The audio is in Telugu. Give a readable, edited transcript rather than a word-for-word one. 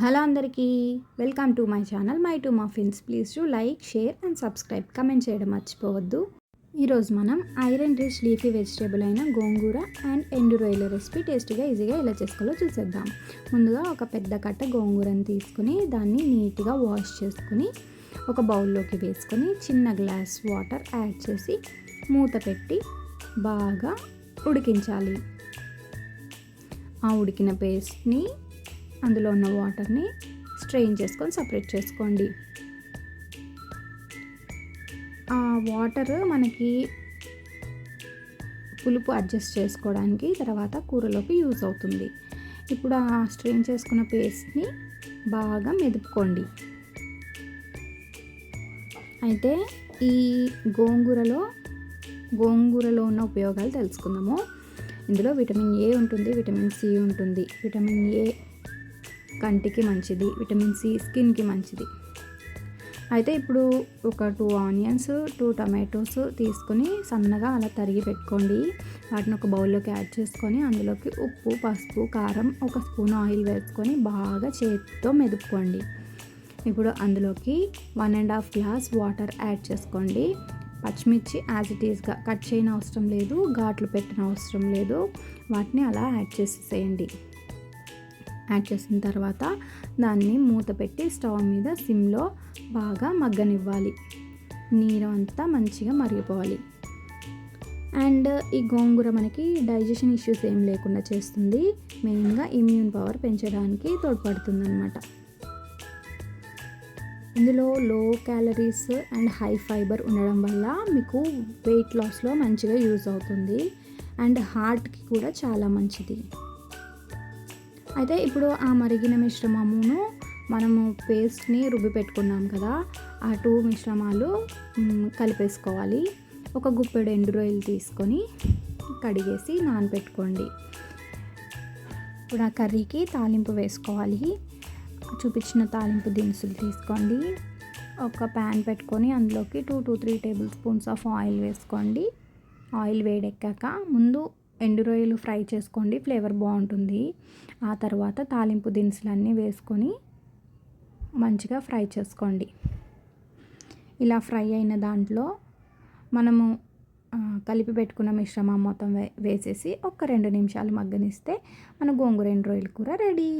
హలో అందరికీ welcome to my channel my to muffins. Please to like, share and subscribe. Comment చేయడం మర్చిపోవద్దు. ఈరోజు మనం ఐరన్ రిచ్ లీఫీ వెజిటేబుల్ అయిన గోంగూర అండ్ ఎండు రొయ్యల రెసిపీ టేస్టీగా ఈజీగా ఎలా చేసుకోవాలో చూసేద్దాం. ముందుగా ఒక పెద్ద కట్ట గోంగూరని తీసుకుని దాన్ని నీట్గా వాష్ చేసుకుని ఒక బౌల్లోకి వేసుకొని చిన్న గ్లాస్ వాటర్ యాడ్ చేసి మూత పెట్టి బాగా ఉడికించాలి. ఆ ఉడికిన పేస్ట్ని అందులో ఉన్న వాటర్ని స్ట్రెయిన్ చేసుకొని సపరేట్ చేసుకోండి. ఆ వాటర్ మనకి పులుపు అడ్జస్ట్ చేసుకోవడానికి తర్వాత కూరలోకి యూజ్ అవుతుంది. ఇప్పుడు ఆ స్ట్రెయిన్ చేసుకున్న పేస్ట్ని బాగా మెదుపుకోండి. అయితే ఈ గోంగూరలో ఉన్న ఉపయోగాలు తెలుసుకుందాము. ఇందులో విటమిన్ ఏ ఉంటుంది, విటమిన్ సి ఉంటుంది. విటమిన్ ఏ కంటికి మంచిది, విటమిన్ సి స్కిన్కి మంచిది. అయితే ఇప్పుడు ఒక 2 ఆనియన్స్, 2 టమాటోస్ తీసుకొని సన్నగా అలా తరిగి పెట్టుకోండి. వాటిని ఒక బౌల్లోకి యాడ్ చేసుకొని అందులోకి ఉప్పు, పసుపు, కారం, 1 స్పూన్ ఆయిల్ వేసుకొని బాగా చేతితో మెదుపుకోండి. ఇప్పుడు అందులోకి 1.5 గ్లాస్ వాటర్ యాడ్ చేసుకోండి. పచ్చిమిర్చి యాజ్ ఇట్ ఈస్గా కట్ చేయని అవసరం లేదు, ఘాట్లు పెట్టిన అవసరం లేదు. వాటిని అలా యాడ్ చేసేసేయండి. యాడ్ చేసిన తర్వాత దాన్ని మూత పెట్టి స్టవ్ మీద సిమ్లో బాగా మగ్గనివ్వాలి. నీరు అంతా మంచిగా మరిగిపోవాలి. అండ్ ఈ గోంగూర మనకి డైజెషన్ ఇష్యూస్ ఏం లేకుండా చేస్తుంది. మెయిన్గా ఇమ్యూన్ పవర్ పెంచడానికి తోడ్పడుతుంది అన్నమాట. ఇందులో లో క్యాలరీస్ అండ్ హై ఫైబర్ ఉండడం వల్ల మీకు వెయిట్ లాస్లో మంచిగా యూజ్ అవుతుంది. అండ్ హార్ట్కి కూడా చాలా మంచిది. అయితే ఇప్పుడు ఆ మరిగిన మిశ్రమమును మనము పేస్ట్ని రుబ్బి పెట్టుకున్నాం కదా, ఆ 2 మిశ్రమాలు కలిపేసుకోవాలి. ఒక గుప్పెడు ఎండు రొయ్యలు తీసుకొని కడిగేసి నానబెట్టుకోండి. ఇప్పుడు ఆ కర్రీకి తాలింపు వేసుకోవాలి. చూపించిన తాలింపు దినుసులు తీసుకోండి. ఒక ప్యాన్ పెట్టుకొని అందులోకి 2 to 3 table spoons of oil వేసుకోండి. ఆయిల్ వేడెక్కాక ముందు ఎండు రొయ్యలు ఫ్రై చేసుకోండి, ఫ్లేవర్ బాగుంటుంది. ఆ తర్వాత తాలింపు దినుసులన్నీ వేసుకొని మంచిగా ఫ్రై చేసుకోండి. ఇలా ఫ్రై అయిన దాంట్లో మనము కలిపి పెట్టుకున్న మిశ్రమం మొత్తం వేసేసి ఒక 2 నిమిషాలు మగ్గనిస్తే మన గోంగూర ఎండు రొయ్యల కూర రెడీ.